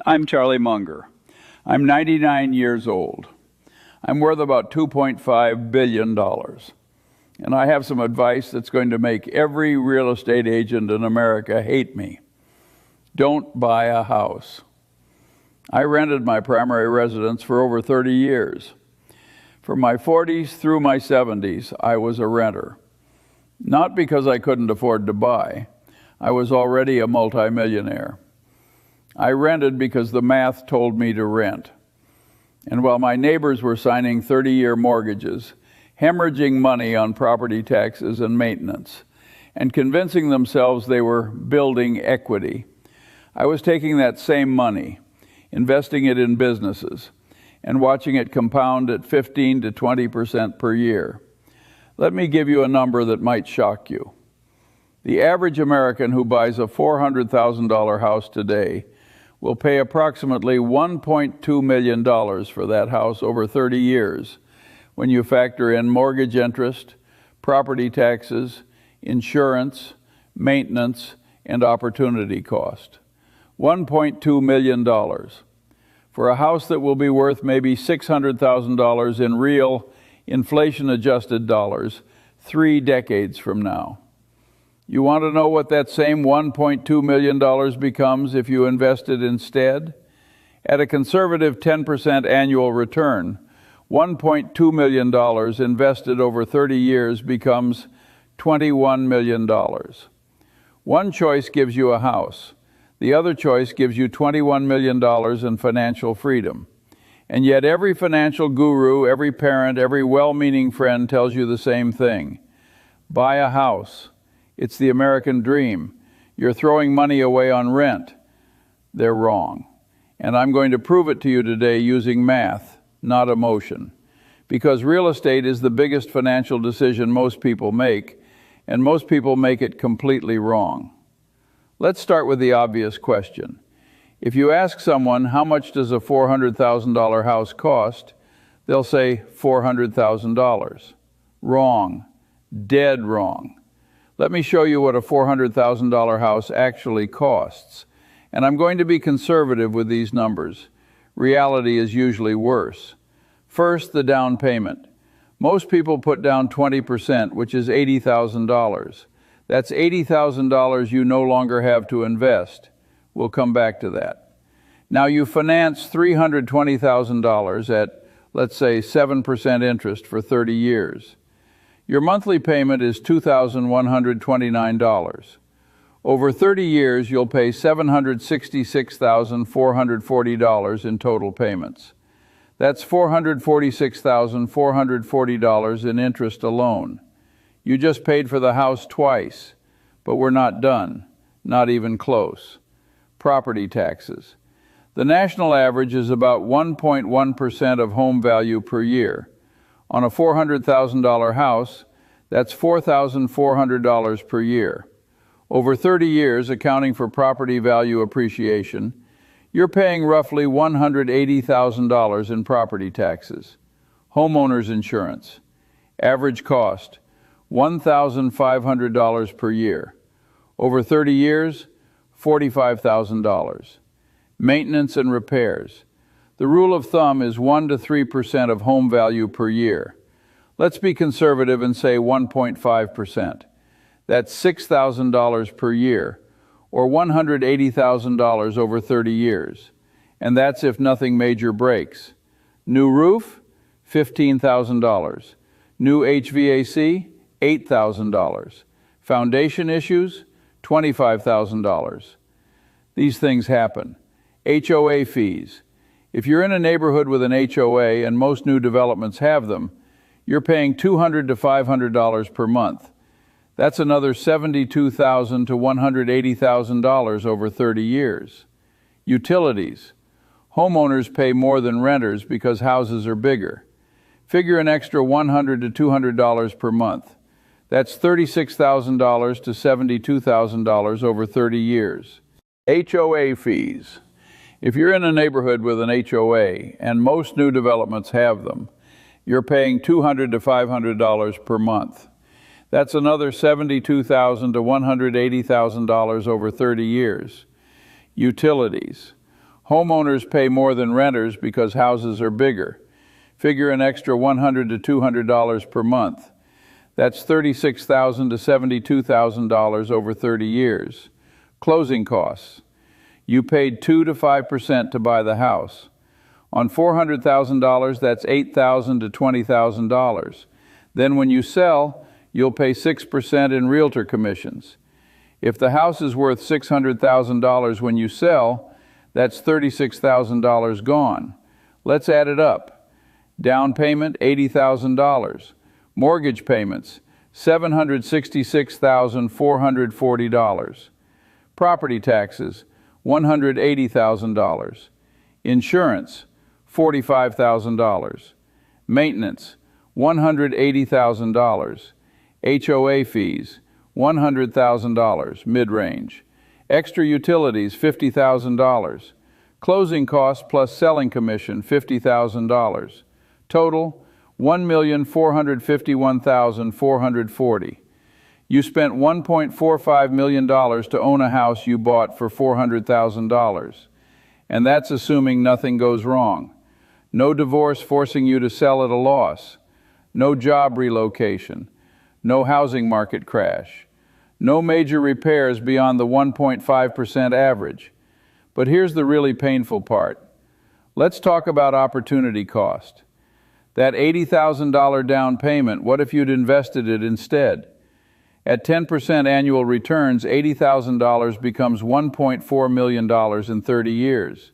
I'm Charlie Munger. I'm 99 years old. I'm worth about $2.5 billion. And I have some advice that's going to make every real estate agent in America hate me. Don't buy a house. I rented my primary residence for over 30 years. From my 40s through my 70s, I was a renter. Not because I couldn't afford to buy. I was already a multimillionaire. I rented because the math told me to rent. And while my neighbors were signing 30-year mortgages, hemorrhaging money on property taxes and maintenance, and convincing themselves they were building equity, I was taking that same money, investing it in businesses, and watching it compound at 15 to 20% per year. Let me give you a number that might shock you. The average American who buys a $400,000 house today will pay approximately $1.2 million for that house over 30 years when you factor in mortgage interest, property taxes, insurance, maintenance, and opportunity cost. $1.2 million for a house that will be worth maybe $600,000 in real, inflation-adjusted dollars 3 decades from now. You want to know what that same $1.2 million becomes if you invested instead? At a conservative 10% annual return, $1.2 million invested over 30 years becomes $21 million. One choice gives you a house. The other choice gives you $21 million in financial freedom. And yet every financial guru, every parent, every well-meaning friend tells you the same thing. Buy a house. It's the American dream. You're throwing money away on rent. They're wrong. And I'm going to prove it to you today using math, not emotion. Because real estate is the biggest financial decision most people make, and most people make it completely wrong. Let's start with the obvious question. If you ask someone, how much does a $400,000 house cost? They'll say $400,000. Wrong. Dead wrong. Let me show you what a $400,000 house actually costs. And I'm going to be conservative with these numbers. Reality is usually worse. First, the down payment. Most people put down 20%, which is $80,000. That's $80,000 you no longer have to invest. We'll come back to that. Now you finance $320,000 at, let's say, 7% interest for 30 years. Your monthly payment is $2,129. Over 30 years, you'll pay $766,440 in total payments. That's $446,440 in interest alone. You just paid for the house twice, but we're not done, not even close. Property taxes. The national average is about 1.1% of home value per year. On a $400,000 house, that's $4,400 per year. Over 30 years, accounting for property value appreciation, you're paying roughly $180,000 in property taxes. Homeowners insurance. Average cost, $1,500 per year. Over 30 years, $45,000. Maintenance and repairs. The rule of thumb is 1 to 3% of home value per year. Let's be conservative and say 1.5%. That's $6,000 per year, or $180,000 over 30 years. And that's if nothing major breaks. New roof, $15,000. New HVAC, $8,000. Foundation issues, $25,000. These things happen. HOA fees. If you're in a neighborhood with an HOA, and most new developments have them, you're paying $200 to $500 per month. That's another $72,000 to $180,000 over 30 years. Utilities. Homeowners pay more than renters because houses are bigger. Figure an extra $100 to $200 per month. That's $36,000 to $72,000 over 30 years. HOA fees. If you're in a neighborhood with an HOA, and most new developments have them, you're paying $200 to $500 per month. That's another $72,000 to $180,000 over 30 years. Utilities. Homeowners pay more than renters because houses are bigger. Figure an extra $100 to $200 per month. That's $36,000 to $72,000 over 30 years. Closing costs. You paid 2 to 5% to buy the house. On $400,000, that's $8,000 to $20,000. Then when you sell, you'll pay 6% in realtor commissions. If the house is worth $600,000 when you sell, that's $36,000 gone. Let's add it up. Down payment, $80,000. Mortgage payments, $766,440. Property taxes, $180,000. Insurance, $45,000. Maintenance, $180,000. HOA fees, $100,000, mid-range. Extra utilities, $50,000. Closing costs plus selling commission, $50,000. Total, $1,451,440. You spent $1.45 million to own a house you bought for $400,000. And that's assuming nothing goes wrong. No divorce forcing you to sell at a loss. No job relocation. No housing market crash. No major repairs beyond the 1.5% average. But here's the really painful part. Let's talk about opportunity cost. That $80,000 down payment, what if you'd invested it instead? At 10% annual returns, $80,000 becomes $1.4 million in 30 years.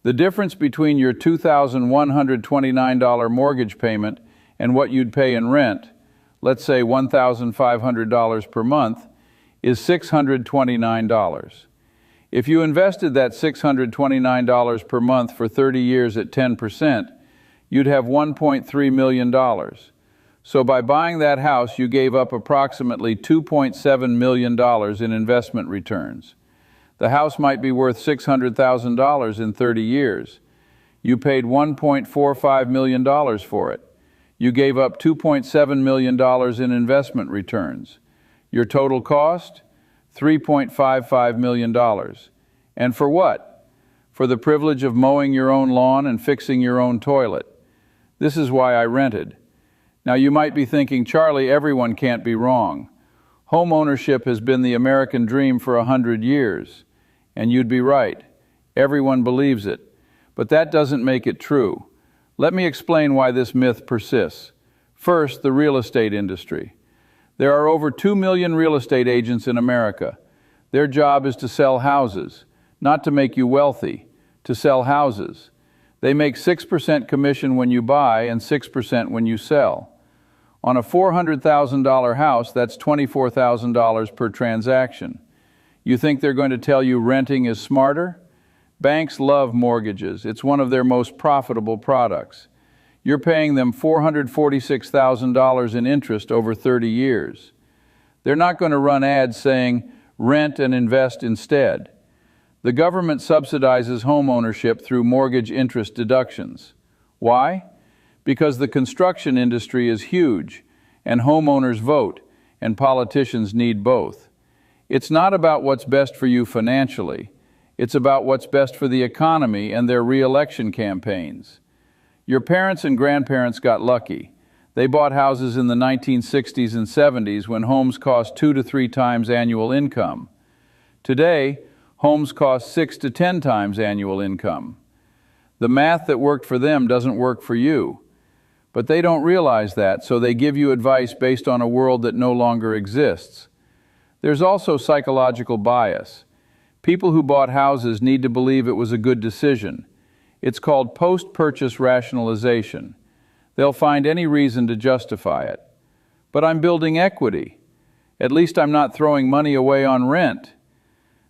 The difference between your $2,129 mortgage payment and what you'd pay in rent, let's say $1,500 per month, is $629. If you invested that $629 per month for 30 years at 10%, you'd have $1.3 million. So by buying that house, you gave up approximately $2.7 million in investment returns. The house might be worth $600,000 in 30 years. You paid $1.45 million for it. You gave up $2.7 million in investment returns. Your total cost? $3.55 million. And for what? For the privilege of mowing your own lawn and fixing your own toilet. This is why I rented. Now you might be thinking, Charlie, everyone can't be wrong. Home ownership has been the American dream for 100 years. And you'd be right. Everyone believes it. But that doesn't make it true. Let me explain why this myth persists. First, the real estate industry. There are over 2 million real estate agents in America. Their job is to sell houses, not to make you wealthy, to sell houses. They make 6% commission when you buy and 6% when you sell. On a $400,000 house, that's $24,000 per transaction. You think they're going to tell you renting is smarter? Banks love mortgages. It's one of their most profitable products. You're paying them $446,000 in interest over 30 years. They're not going to run ads saying, rent and invest instead. The government subsidizes home ownership through mortgage interest deductions. Why? Because the construction industry is huge, and homeowners vote, and politicians need both. It's not about what's best for you financially. It's about what's best for the economy and their re-election campaigns. Your parents and grandparents got lucky. They bought houses in the 1960s and 70s when homes cost 2 to 3 times annual income. Today, homes cost 6 to 10 times annual income. The math that worked for them doesn't work for you. But they don't realize that, so they give you advice based on a world that no longer exists. There's also psychological bias. People who bought houses need to believe it was a good decision. It's called post-purchase rationalization. They'll find any reason to justify it. But I'm building equity. At least I'm not throwing money away on rent.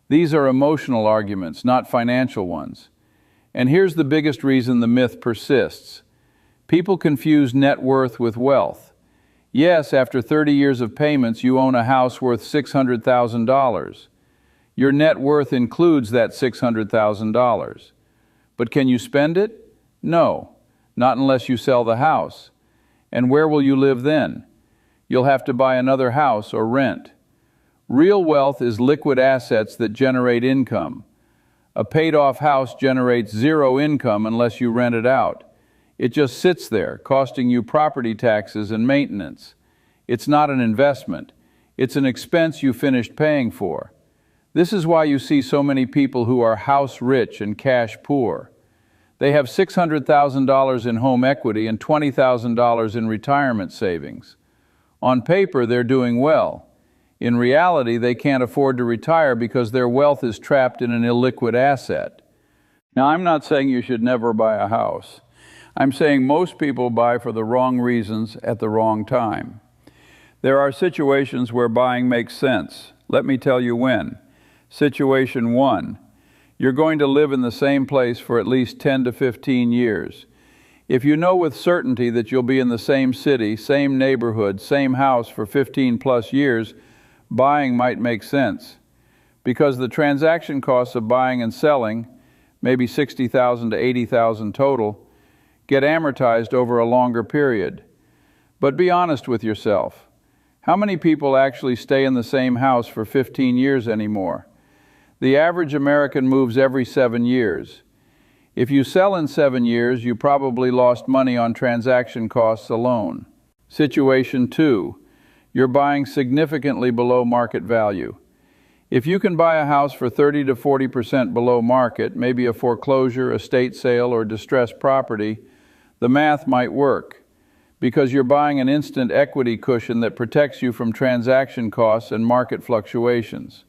These are emotional arguments, not financial ones. And here's the biggest reason the myth persists. People confuse net worth with wealth. Yes, after 30 years of payments, you own a house worth $600,000. Your net worth includes that $600,000. But can you spend it? No, not unless you sell the house. And where will you live then? You'll have to buy another house or rent. Real wealth is liquid assets that generate income. A paid-off house generates zero income unless you rent it out. It just sits there, costing you property taxes and maintenance. It's not an investment. It's an expense you finished paying for. This is why you see so many people who are house rich and cash poor. They have $600,000 in home equity and $20,000 in retirement savings. On paper, they're doing well. In reality, they can't afford to retire because their wealth is trapped in an illiquid asset. Now, I'm not saying you should never buy a house. I'm saying most people buy for the wrong reasons at the wrong time. There are situations where buying makes sense. Let me tell you when. Situation 1. You're going to live in the same place for at least 10 to 15 years. If you know with certainty that you'll be in the same city, same neighborhood, same house for 15 plus years, buying might make sense. Because the transaction costs of buying and selling, maybe $60,000 to $80,000 total, get amortized over a longer period. But be honest with yourself. How many people actually stay in the same house for 15 years anymore? The average American moves every 7 years. If you sell in 7 years, you probably lost money on transaction costs alone. Situation 2. You're buying significantly below market value. If you can buy a house for 30 to 40% below market, maybe a foreclosure, estate sale, or distressed property, the math might work, because you're buying an instant equity cushion that protects you from transaction costs and market fluctuations.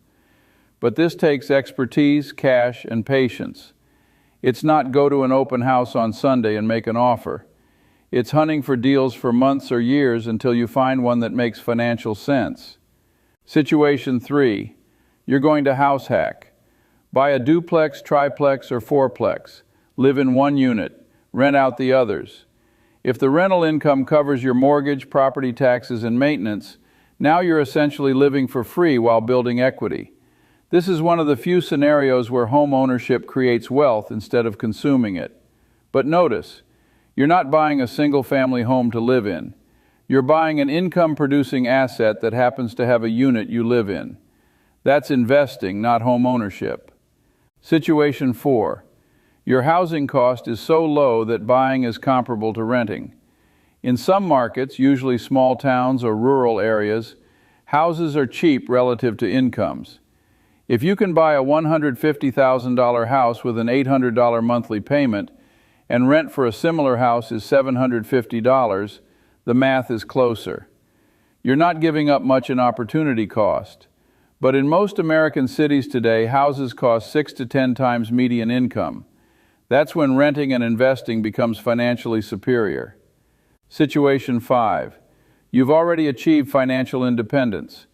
But this takes expertise, cash, and patience. It's not go to an open house on Sunday and make an offer. It's hunting for deals for months or years until you find one that makes financial sense. Situation 3. You're going to house hack. Buy a duplex, triplex, or fourplex. Live in one unit. Rent out the others. If the rental income covers your mortgage, property taxes, and maintenance, now you're essentially living for free while building equity. This is one of the few scenarios where home ownership creates wealth instead of consuming it. But notice, you're not buying a single-family home to live in. You're buying an income-producing asset that happens to have a unit you live in. That's investing, not home ownership. Situation 4. Your housing cost is so low that buying is comparable to renting. In some markets, usually small towns or rural areas, houses are cheap relative to incomes. If you can buy a $150,000 house with an $800 monthly payment and rent for a similar house is $750, the math is closer. You're not giving up much in opportunity cost. But in most American cities today, houses cost 6 to 10 times median income. That's when renting and investing becomes financially superior. Situation 5. You've already achieved financial independence.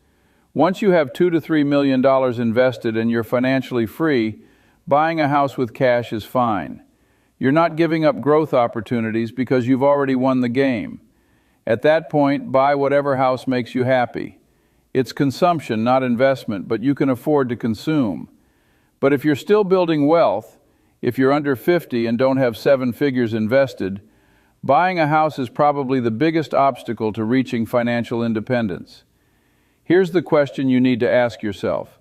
Once you have $2 to $3 million invested and you're financially free, buying a house with cash is fine. You're not giving up growth opportunities because you've already won the game. At that point, buy whatever house makes you happy. It's consumption, not investment, but you can afford to consume. But if you're still building wealth, if you're under 50 and don't have 7 figures invested, buying a house is probably the biggest obstacle to reaching financial independence. Here's the question you need to ask yourself.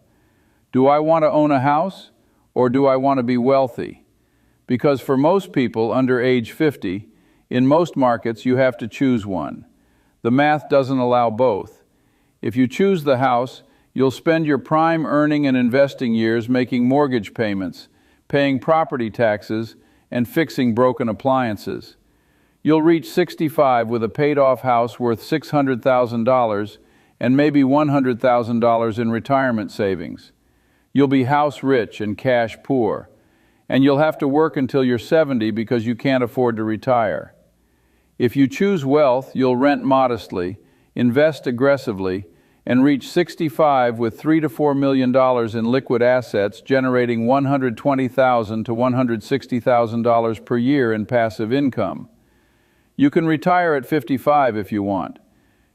Do I want to own a house, or do I want to be wealthy? Because for most people under age 50, in most markets you have to choose one. The math doesn't allow both. If you choose the house, you'll spend your prime earning and investing years making mortgage payments, paying property taxes, and fixing broken appliances. You'll reach 65 with a paid-off house worth $600,000 and maybe $100,000 in retirement savings. You'll be house rich and cash poor. And you'll have to work until you're 70 because you can't afford to retire. If you choose wealth, you'll rent modestly, invest aggressively, and reach 65 with $3 to $4 million in liquid assets generating $120,000 to $160,000 per year in passive income. You can retire at 55 if you want.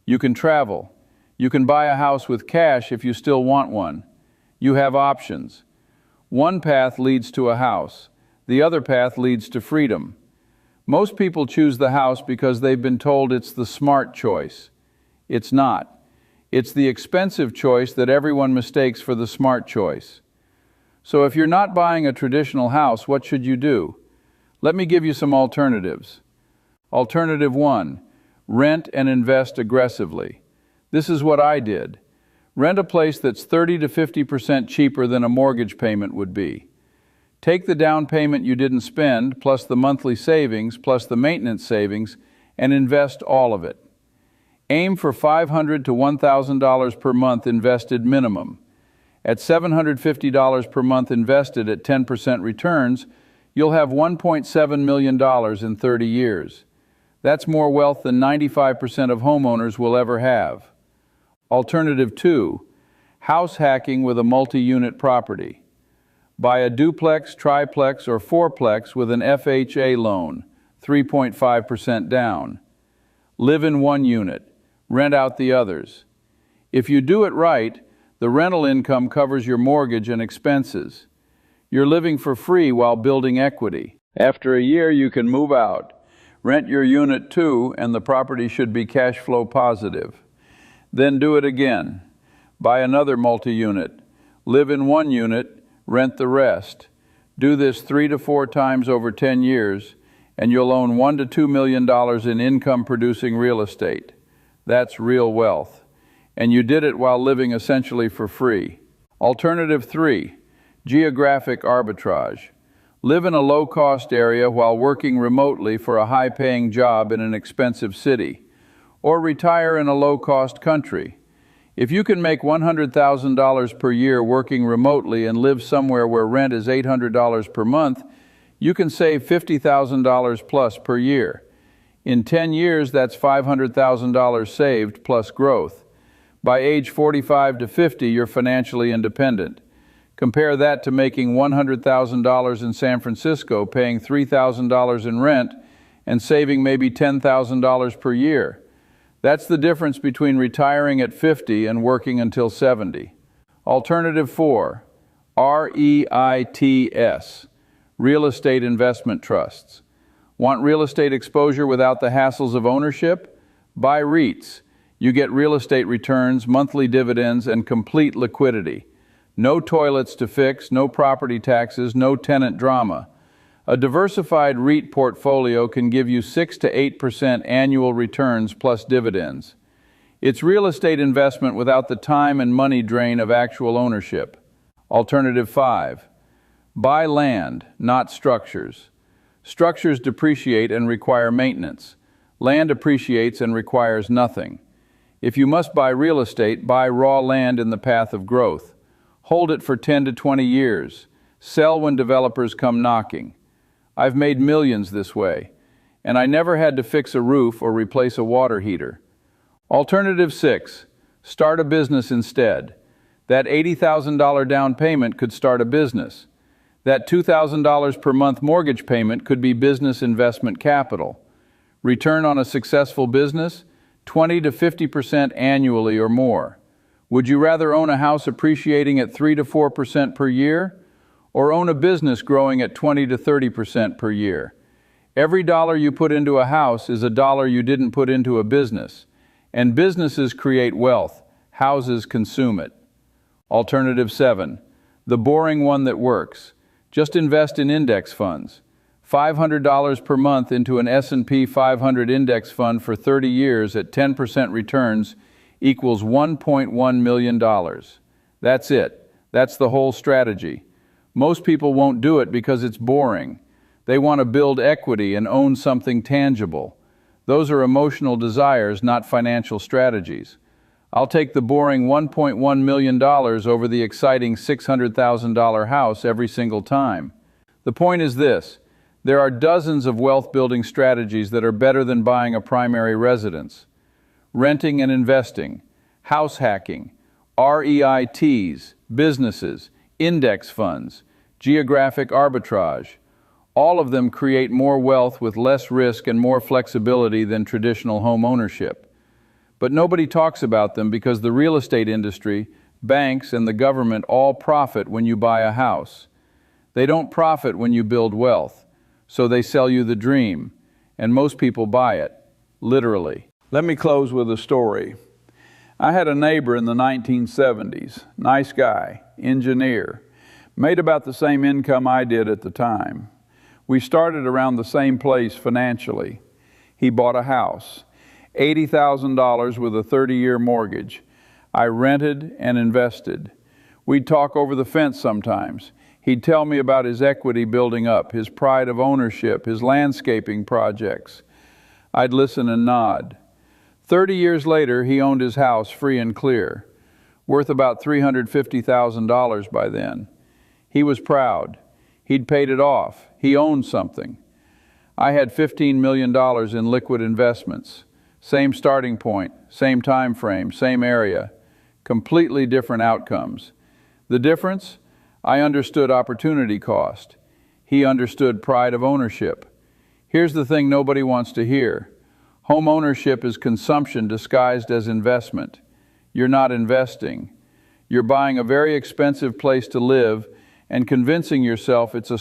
You can travel. You can buy a house with cash if you still want one. You have options. One path leads to a house. The other path leads to freedom. Most people choose the house because they've been told it's the smart choice. It's not. It's the expensive choice that everyone mistakes for the smart choice. So if you're not buying a traditional house, what should you do? Let me give you some alternatives. Alternative 1, rent and invest aggressively. This is what I did. Rent a place that's 30 to 50% cheaper than a mortgage payment would be. Take the down payment you didn't spend, plus the monthly savings, plus the maintenance savings, and invest all of it. Aim for $500 to $1,000 per month invested minimum. At $750 per month invested at 10% returns, you'll have $1.7 million in 30 years. That's more wealth than 95% of homeowners will ever have. Alternative 2, house hacking with a multi-unit property. Buy a duplex, triplex, or fourplex with an FHA loan, 3.5% down. Live in one unit, rent out the others. If you do it right, the rental income covers your mortgage and expenses. You're living for free while building equity. After a year, you can move out. Rent your unit too, and the property should be cash flow positive. Then do it again. Buy another multi-unit. Live in one unit, rent the rest. Do this 3 to 4 times over 10 years, and you'll own $1 to $2 million in income-producing real estate. That's real wealth. And you did it while living essentially for free. Alternative 3, geographic arbitrage. Live in a low-cost area while working remotely for a high-paying job in an expensive city. Or retire in a low-cost country. If you can make $100,000 per year working remotely and live somewhere where rent is $800 per month, you can save $50,000 plus per year. In 10 years, that's $500,000 saved plus growth. By age 45 to 50, you're financially independent. Compare that to making $100,000 in San Francisco, paying $3,000 in rent, and saving maybe $10,000 per year. That's the difference between retiring at 50 and working until 70. Alternative 4, REITs, real estate investment trusts. Want real estate exposure without the hassles of ownership? Buy REITs. You get real estate returns, monthly dividends, and complete liquidity. No toilets to fix, no property taxes, no tenant drama. A diversified REIT portfolio can give you 6 to 8% annual returns plus dividends. It's real estate investment without the time and money drain of actual ownership. Alternative 5, buy land, not structures. Structures depreciate and require maintenance. Land appreciates and requires nothing. If you must buy real estate, buy raw land in the path of growth. Hold it for 10 to 20 years. Sell when developers come knocking. I've made millions this way, and I never had to fix a roof or replace a water heater. Alternative 6, start a business instead. That $80,000 down payment could start a business. That $2,000 per month mortgage payment could be business investment capital. Return on a successful business, 20 to 50% annually or more. Would you rather own a house appreciating at 3 to 4% per year, or own a business growing at 20 to 30% per year? Every dollar you put into a house is a dollar you didn't put into a business, and businesses create wealth, houses consume it. Alternative 7, the boring one that works. Just invest in index funds. $500 per month into an S&P 500 index fund for 30 years at 10% returns equals $1.1 million. That's it. That's the whole strategy. Most people won't do it because it's boring. They want to build equity and own something tangible. Those are emotional desires, not financial strategies. I'll take the boring $1.1 million over the exciting $600,000 house every single time. The point is this: there are dozens of wealth-building strategies that are better than buying a primary residence. Renting and investing, house hacking, REITs, businesses, index funds, geographic arbitrage. All of them create more wealth with less risk and more flexibility than traditional home ownership. But nobody talks about them because the real estate industry, banks, and the government all profit when you buy a house. They don't profit when you build wealth, so they sell you the dream, and most people buy it, literally. Let me close with a story. I had a neighbor in the 1970s, nice guy, engineer, made about the same income I did at the time. We started around the same place financially. He bought a house, $80,000 with a 30-year mortgage. I rented and invested. We'd talk over the fence sometimes. He'd tell me about his equity building up, his pride of ownership, his landscaping projects. I'd listen and nod. 30 years later, he owned his house free and clear, worth about $350,000 by then. He was proud. He'd paid it off. He owned something. I had $15 million in liquid investments. Same starting point, same time frame, same area. Completely different outcomes. The difference? I understood opportunity cost. He understood pride of ownership. Here's the thing nobody wants to hear. Home ownership is consumption disguised as investment. You're not investing. You're buying a very expensive place to live and convincing yourself it's a